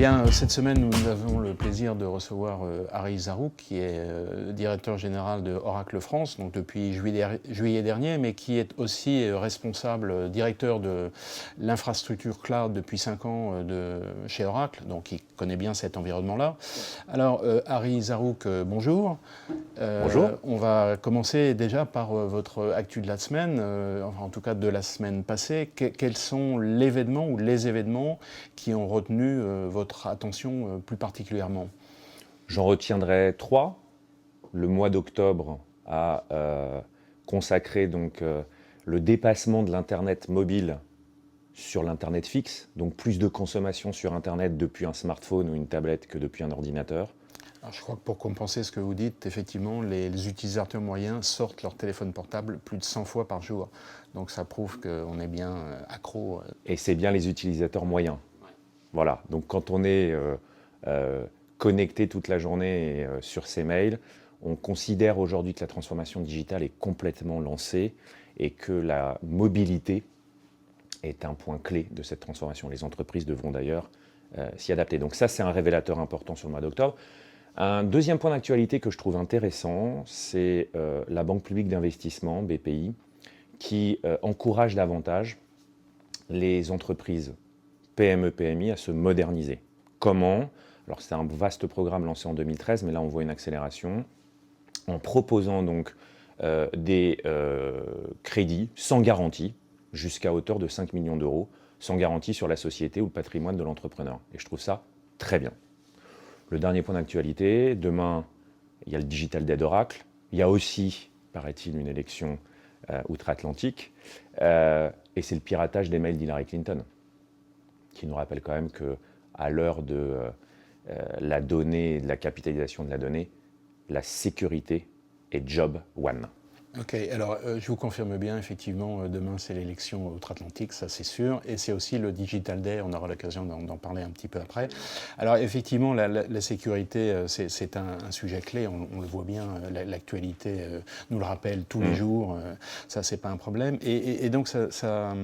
Bien, cette semaine, nous avons le plaisir de recevoir Harry Zarouk, qui est directeur général de Oracle France, donc depuis juillet dernier, mais qui est aussi responsable, directeur de l'infrastructure cloud depuis 5 ans chez Oracle, donc il connaît bien cet environnement-là. Alors, Harry Zarouk, bonjour. Bonjour. On va commencer déjà par votre actu de la semaine, enfin en tout cas de la semaine passée. Quels sont l'événement ou les événements qui ont retenu votre attention plus particulièrement? J'en retiendrai 3. Le mois d'octobre a consacré donc le dépassement de l'Internet mobile sur l'Internet fixe, donc plus de consommation sur Internet depuis un smartphone ou une tablette que depuis un ordinateur. Alors, je crois que pour compenser ce que vous dites, effectivement, les utilisateurs moyens sortent leur téléphone portable plus de 100 fois par jour. Donc ça prouve qu'on est bien accro. Et c'est bien les utilisateurs moyens. Ouais. Voilà, donc quand on est connecté toute la journée sur ses mails, on considère aujourd'hui que la transformation digitale est complètement lancée et que la mobilité est un point clé de cette transformation. Les entreprises devront d'ailleurs s'y adapter. Donc ça, c'est un révélateur important sur le mois d'octobre. Un deuxième point d'actualité que je trouve intéressant, c'est la Banque publique d'investissement, BPI, qui encourage davantage les entreprises PME-PMI à se moderniser. Comment? Alors c'est un vaste programme lancé en 2013, mais là on voit une accélération, en proposant donc des crédits sans garantie, jusqu'à hauteur de 5 millions d'euros, sans garantie sur la société ou le patrimoine de l'entrepreneur. Et je trouve ça très bien. Le dernier point d'actualité, demain, il y a le Digital Day d'Oracle. Il y a aussi, paraît-il, une élection outre-Atlantique. Et c'est le piratage des mails d'Hillary Clinton, qui nous rappelle quand même qu'à l'heure de la donnée, de la capitalisation de la donnée, la sécurité est job one. Ok, alors je vous confirme bien, effectivement, demain c'est l'élection outre-Atlantique, ça c'est sûr, et c'est aussi le Digital Day, on aura l'occasion d'en parler un petit peu après. Alors effectivement, la sécurité, c'est un sujet clé, on le voit bien, l'actualité nous le rappelle tous les jours, ça c'est pas un problème, et donc ça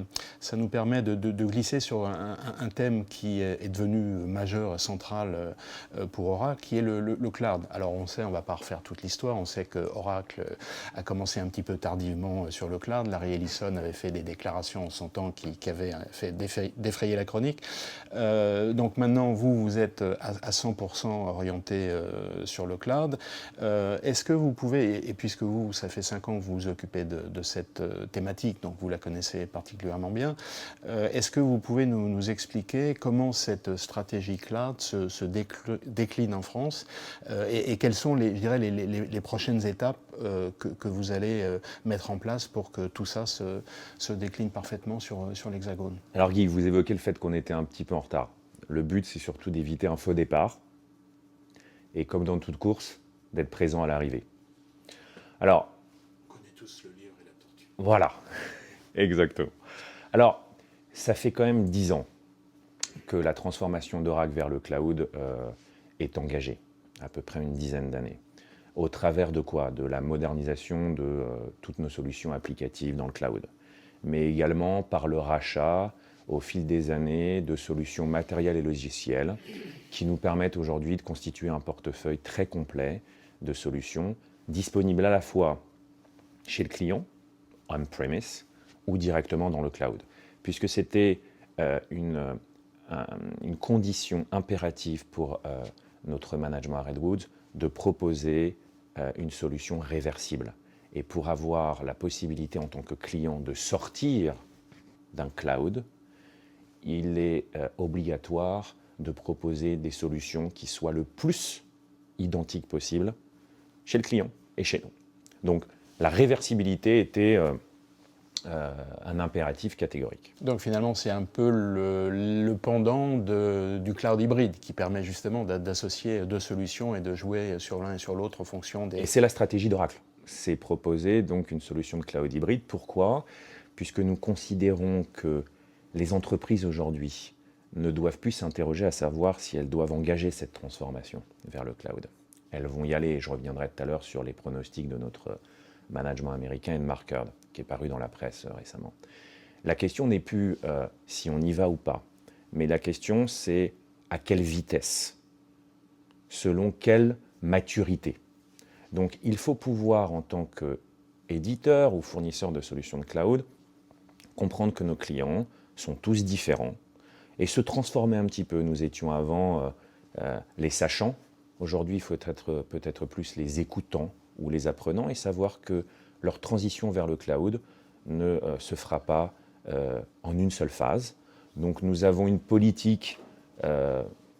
nous permet de glisser sur un thème qui est devenu majeur, central pour Oracle, qui est le cloud. Alors on sait, on va pas refaire toute l'histoire, on sait que Oracle a commencé un petit peu tardivement sur le cloud. Larry Ellison avait fait des déclarations en son temps qui avaient fait défrayer la chronique. Donc maintenant, vous êtes à 100% orienté sur le cloud. Est-ce que vous pouvez, et puisque vous, ça fait 5 ans que vous vous occupez de cette thématique, donc vous la connaissez particulièrement bien, est-ce que vous pouvez nous expliquer comment cette stratégie cloud se décline en France et quelles sont les prochaines étapes que vous allez mettre en place pour que tout ça se décline parfaitement sur l'Hexagone? Alors Guy, vous évoquez le fait qu'on était un petit peu en retard. Le but, c'est surtout d'éviter un faux départ et, comme dans toute course, d'être présent à l'arrivée. Alors, on connaît tous le livre et la tortue. Voilà, exactement. Alors, ça fait quand même 10 ans que la transformation d'Oracle vers le cloud est engagée, à peu près une dizaine d'années. Au travers de quoi? De la modernisation de toutes nos solutions applicatives dans le cloud, mais également par le rachat au fil des années de solutions matérielles et logicielles qui nous permettent aujourd'hui de constituer un portefeuille très complet de solutions disponibles à la fois chez le client, on-premise, ou directement dans le cloud, puisque c'était une condition impérative pour notre management à Redwood de proposer une solution réversible. Et pour avoir la possibilité en tant que client de sortir d'un cloud, il est obligatoire de proposer des solutions qui soient le plus identiques possible chez le client et chez nous. Donc la réversibilité était un impératif catégorique. Donc finalement, c'est un peu le pendant du cloud hybride qui permet justement d'associer deux solutions et de jouer sur l'un et sur l'autre en fonction des... Et c'est la stratégie d'Oracle. C'est proposer donc une solution de cloud hybride. Pourquoi? Puisque nous considérons que les entreprises aujourd'hui ne doivent plus s'interroger à savoir si elles doivent engager cette transformation vers le cloud. Elles vont y aller, et je reviendrai tout à l'heure sur les pronostics de notre management américain et de Mark Hurd, qui est paru dans la presse récemment. La question n'est plus si on y va ou pas, mais la question c'est à quelle vitesse, selon quelle maturité. Donc il faut pouvoir, en tant qu'éditeur ou fournisseur de solutions de cloud, comprendre que nos clients sont tous différents et se transformer un petit peu. Nous étions avant les sachants, aujourd'hui il faut être peut-être plus les écoutants ou les apprenants et savoir que leur transition vers le cloud ne se fera pas en une seule phase. Donc nous avons une politique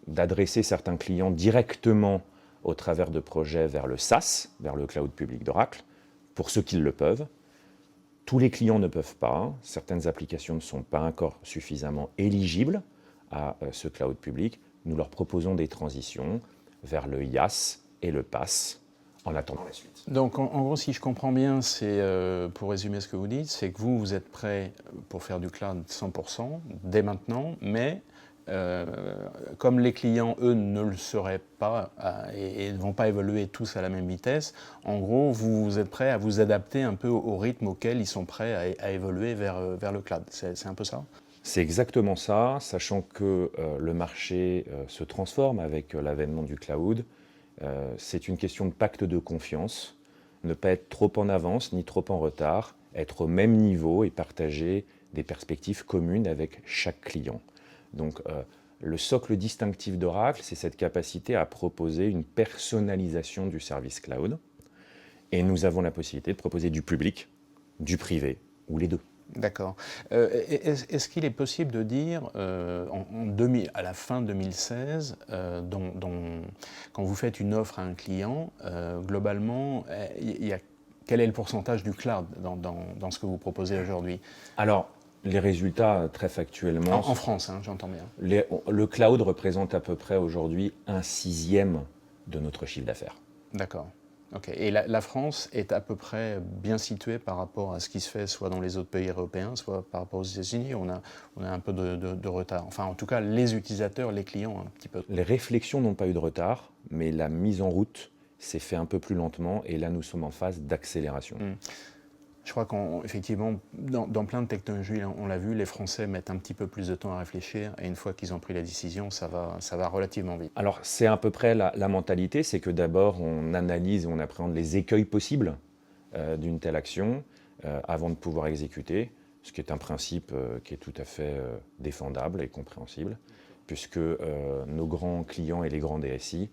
d'adresser certains clients directement au travers de projets vers le SaaS, vers le cloud public d'Oracle, pour ceux qui le peuvent. Tous les clients ne peuvent pas, certaines applications ne sont pas encore suffisamment éligibles à ce cloud public. Nous leur proposons des transitions vers le IaaS et le PaaS en attendant la suite. Donc en gros, si je comprends bien, c'est pour résumer ce que vous dites, c'est que vous êtes prêt pour faire du cloud 100% dès maintenant, mais comme les clients, eux, ne le seraient pas et ne vont pas évoluer tous à la même vitesse, en gros, vous êtes prêt à vous adapter un peu au rythme auquel ils sont prêts à évoluer vers le cloud. C'est un peu ça ? C'est exactement ça, sachant que le marché se transforme avec l'avènement du cloud. C'est une question de pacte de confiance, ne pas être trop en avance ni trop en retard, être au même niveau et partager des perspectives communes avec chaque client. Donc le socle distinctif d'Oracle, c'est cette capacité à proposer une personnalisation du service cloud. Et nous avons la possibilité de proposer du public, du privé, ou les deux. D'accord. Est-ce qu'il est possible de dire, à la fin 2016, quand vous faites une offre à un client, globalement, quel est le pourcentage du cloud dans ce que vous proposez aujourd'hui ? Alors, les résultats, très factuellement... En France, hein, j'entends bien. Le cloud représente à peu près aujourd'hui 1/6 de notre chiffre d'affaires. D'accord. Okay. Et la France est à peu près bien située par rapport à ce qui se fait soit dans les autres pays européens, soit par rapport aux États-Unis. On a un peu de retard. Enfin, en tout cas, les utilisateurs, les clients, un petit peu. Les réflexions n'ont pas eu de retard, mais la mise en route s'est fait un peu plus lentement. Et là, nous sommes en phase d'accélération. Je crois qu'effectivement, dans plein de technologies, on l'a vu, les Français mettent un petit peu plus de temps à réfléchir. Et une fois qu'ils ont pris la décision, ça va relativement vite. Alors, c'est à peu près la mentalité. C'est que d'abord, on analyse et on appréhende les écueils possibles d'une telle action avant de pouvoir exécuter, ce qui est un principe qui est tout à fait défendable et compréhensible, puisque nos grands clients et les grands DSI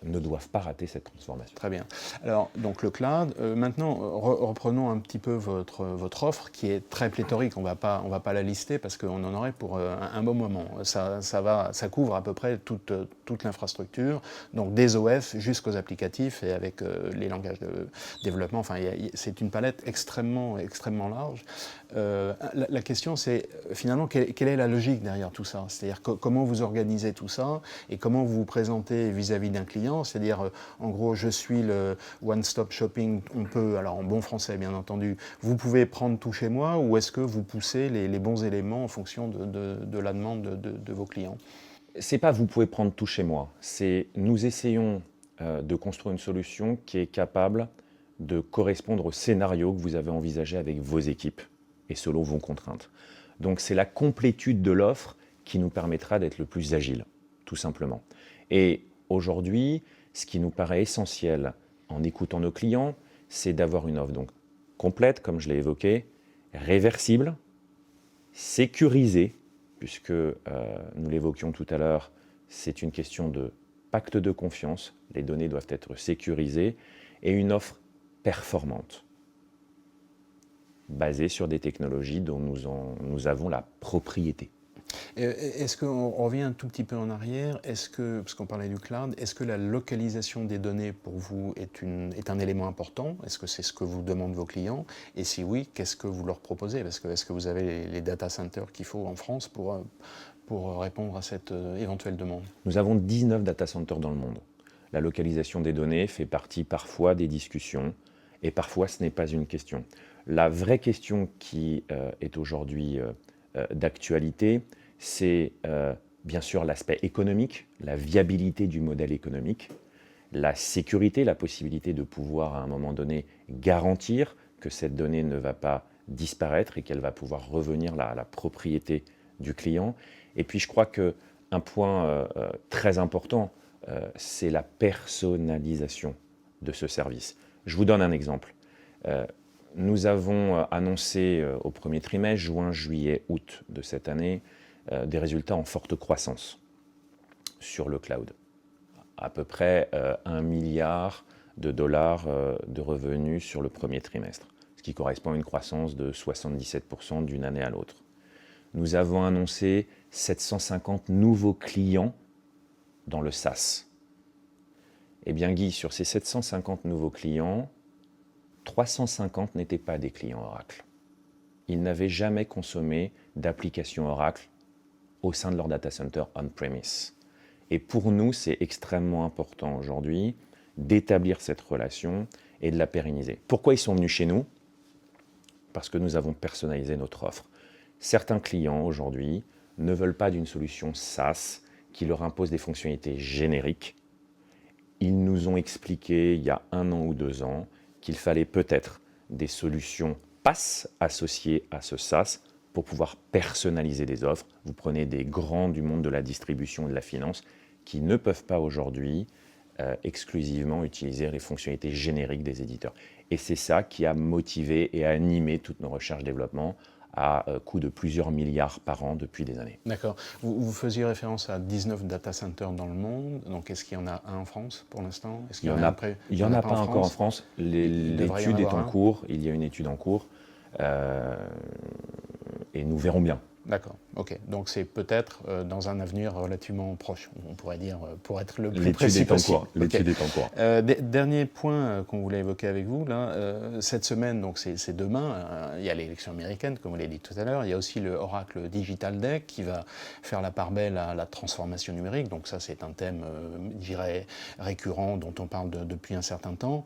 ne doivent pas rater cette transformation. Très bien. Alors, donc le cloud. Maintenant, reprenons un petit peu votre offre qui est très pléthorique. On va pas la lister parce qu'on en aurait pour un bon moment. Ça couvre à peu près toute l'infrastructure, donc des OS jusqu'aux applicatifs et avec les langages de développement. Enfin, c'est une palette extrêmement large. La question, c'est finalement quelle est la logique derrière tout ça ? C'est-à-dire comment vous organisez tout ça et comment vous vous présentez vis-à-vis d'un client, c'est-à-dire en gros je suis le one-stop shopping, on peut, alors en bon français bien entendu, vous pouvez prendre tout chez moi ou est-ce que vous poussez les bons éléments en fonction de la demande de vos clients ? C'est pas vous pouvez prendre tout chez moi, c'est nous essayons de construire une solution qui est capable de correspondre au scénario que vous avez envisagé avec vos équipes et selon vos contraintes. Donc c'est la complétude de l'offre qui nous permettra d'être le plus agile, tout simplement. Et aujourd'hui, ce qui nous paraît essentiel en écoutant nos clients, c'est d'avoir une offre donc complète, comme je l'ai évoqué, réversible, sécurisée, puisque nous l'évoquions tout à l'heure, c'est une question de pacte de confiance, les données doivent être sécurisées, et une offre performante, basée sur des technologies dont nous avons la propriété. Est-ce qu'on revient un tout petit peu en arrière, parce qu'on parlait du cloud, est-ce que la localisation des données pour vous est un élément important ? Est-ce que c'est ce que vous demandent vos clients ? Et si oui, qu'est-ce que vous leur proposez ? Est-ce que vous avez les data centers qu'il faut en France pour répondre à cette éventuelle demande ? Nous avons 19 data centers dans le monde. La localisation des données fait partie parfois des discussions et parfois ce n'est pas une question. La vraie question qui est aujourd'hui d'actualité, c'est bien sûr l'aspect économique, la viabilité du modèle économique, la sécurité, la possibilité de pouvoir à un moment donné garantir que cette donnée ne va pas disparaître et qu'elle va pouvoir revenir à la propriété du client. Et puis je crois qu'un un point très important, c'est la personnalisation de ce service. Je vous donne un exemple. Nous avons annoncé au premier trimestre, juin, juillet, août de cette année, des résultats en forte croissance sur le cloud. À peu près 1 milliard de dollars de revenus sur le premier trimestre, ce qui correspond à une croissance de 77% d'une année à l'autre. Nous avons annoncé 750 nouveaux clients dans le SaaS. Eh bien Guy, sur ces 750 nouveaux clients, 350 n'étaient pas des clients Oracle. Ils n'avaient jamais consommé d'application Oracle au sein de leur data center on-premise. Et pour nous, c'est extrêmement important aujourd'hui d'établir cette relation et de la pérenniser. Pourquoi ils sont venus chez nous? Parce que nous avons personnalisé notre offre. Certains clients aujourd'hui ne veulent pas d'une solution SaaS qui leur impose des fonctionnalités génériques. Ils nous ont expliqué il y a 1 an ou 2 ans qu'il fallait peut-être des solutions PaaS associées à ce SaaS pour pouvoir personnaliser des offres. Vous prenez des grands du monde de la distribution et de la finance qui ne peuvent pas aujourd'hui exclusivement utiliser les fonctionnalités génériques des éditeurs. Et c'est ça qui a motivé et animé toutes nos recherches-développement à coût de plusieurs milliards par an depuis des années. D'accord. Vous faisiez référence à 19 data centers dans le monde. Donc, est-ce qu'il y en a un en France pour l'instant? Il n'y en a pas encore en France. L'étude est en cours. Il y a une étude en cours. Et nous verrons bien. D'accord, ok. Donc c'est peut-être dans un avenir relativement proche, on pourrait dire, pour être le plus précis possible. L'étude est en cours. Dernier point qu'on voulait évoquer avec vous, là, cette semaine, donc c'est demain, il y a l'élection américaine, comme vous l'avez dit tout à l'heure, il y a aussi le Oracle Digital Day qui va faire la part belle à la transformation numérique, donc ça c'est un thème, je dirais, récurrent dont on parle depuis un certain temps.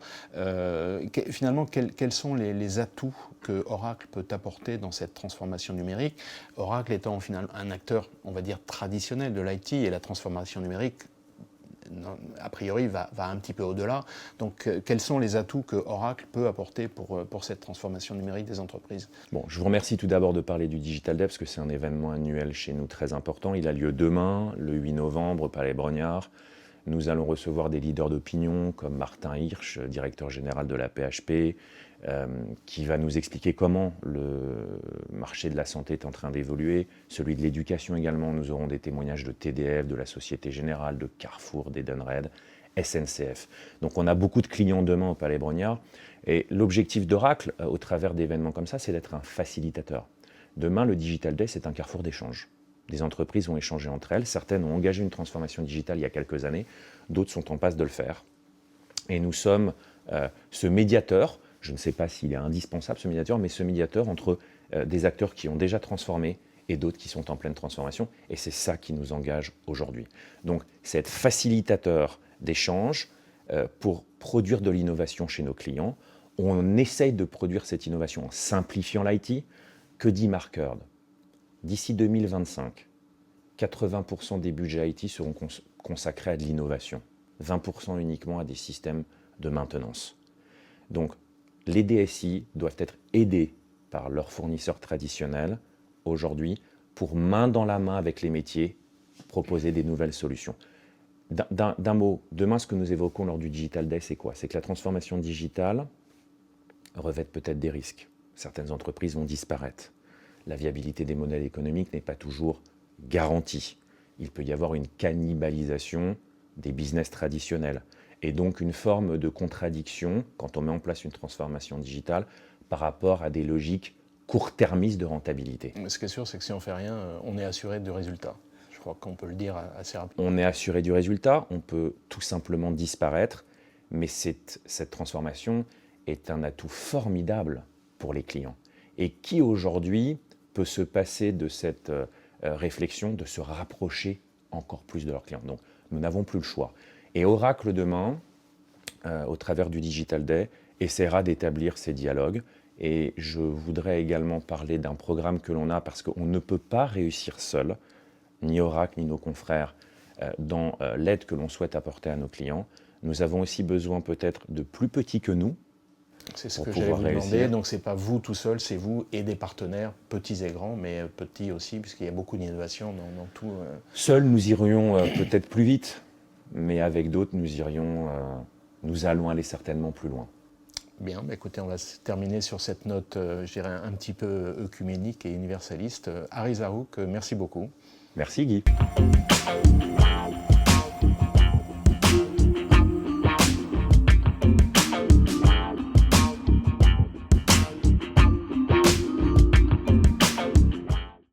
Finalement, quels sont les atouts que Oracle peut apporter dans cette transformation numérique? Oracle étant au final un acteur, on va dire, traditionnel de l'IT, et la transformation numérique, a priori, va un petit peu au-delà. Donc, quels sont les atouts que Oracle peut apporter pour cette transformation numérique des entreprises? Bon, je vous remercie tout d'abord de parler du Digital Day, parce que c'est un événement annuel chez nous très important. Il a lieu demain, le 8 novembre, au Palais Brongniart. Nous allons recevoir des leaders d'opinion comme Martin Hirsch, directeur général de la PHP, qui va nous expliquer comment le marché de la santé est en train d'évoluer, celui de l'éducation également. Nous aurons des témoignages de TDF, de la Société Générale, de Carrefour, d'Edenred, SNCF. Donc on a beaucoup de clients demain au Palais Brongniart. Et l'objectif d'Oracle, au travers d'événements comme ça, c'est d'être un facilitateur. Demain, le Digital Day, c'est un carrefour d'échange. Des entreprises vont échanger entre elles. Certaines ont engagé une transformation digitale il y a quelques années. D'autres sont en passe de le faire. Et nous sommes ce médiateur. Je ne sais pas s'il est indispensable, ce médiateur, mais ce médiateur entre des acteurs qui ont déjà transformé et d'autres qui sont en pleine transformation. Et c'est ça qui nous engage aujourd'hui. Donc, c'est être facilitateur d'échanges pour produire de l'innovation chez nos clients. On essaye de produire cette innovation en simplifiant l'IT. Que dit Mark Hurd? D'ici 2025, 80% des budgets IT seront consacrés à de l'innovation, 20% uniquement à des systèmes de maintenance. Donc, les DSI doivent être aidés par leurs fournisseurs traditionnels aujourd'hui pour, main dans la main avec les métiers, proposer des nouvelles solutions. D'un mot, demain, ce que nous évoquons lors du Digital Day, c'est quoi? C'est que la transformation digitale revêt peut-être des risques. Certaines entreprises vont disparaître. La viabilité des modèles économiques n'est pas toujours garantie. Il peut y avoir une cannibalisation des business traditionnels et donc une forme de contradiction quand on met en place une transformation digitale par rapport à des logiques court-termistes de rentabilité. Ce qui est sûr, c'est que si on ne fait rien, on est assuré du résultat. Je crois qu'on peut le dire assez rapidement. On est assuré du résultat, on peut tout simplement disparaître, mais cette transformation est un atout formidable pour les clients. Et qui aujourd'hui peut se passer de cette réflexion, de se rapprocher encore plus de leurs clients? Donc, nous n'avons plus le choix. Et Oracle, demain, au travers du Digital Day, essaiera d'établir ces dialogues. Et je voudrais également parler d'un programme que l'on a, parce qu'on ne peut pas réussir seul, ni Oracle, ni nos confrères, dans l'aide que l'on souhaite apporter à nos clients. Nous avons aussi besoin peut-être de plus petits que nous, C'est ce pour que j'allais vous pouvoir demander. réussir. Donc, ce n'est pas vous tout seul, c'est vous et des partenaires, petits et grands, mais petits aussi, puisqu'il y a beaucoup d'innovations dans tout. Seuls, nous irions peut-être plus vite, mais avec d'autres, nous allons aller certainement plus loin. Bien, bah écoutez, on va terminer sur cette note, je dirais, un petit peu œcuménique et universaliste. Aris Zarouk, merci beaucoup. Merci Guy.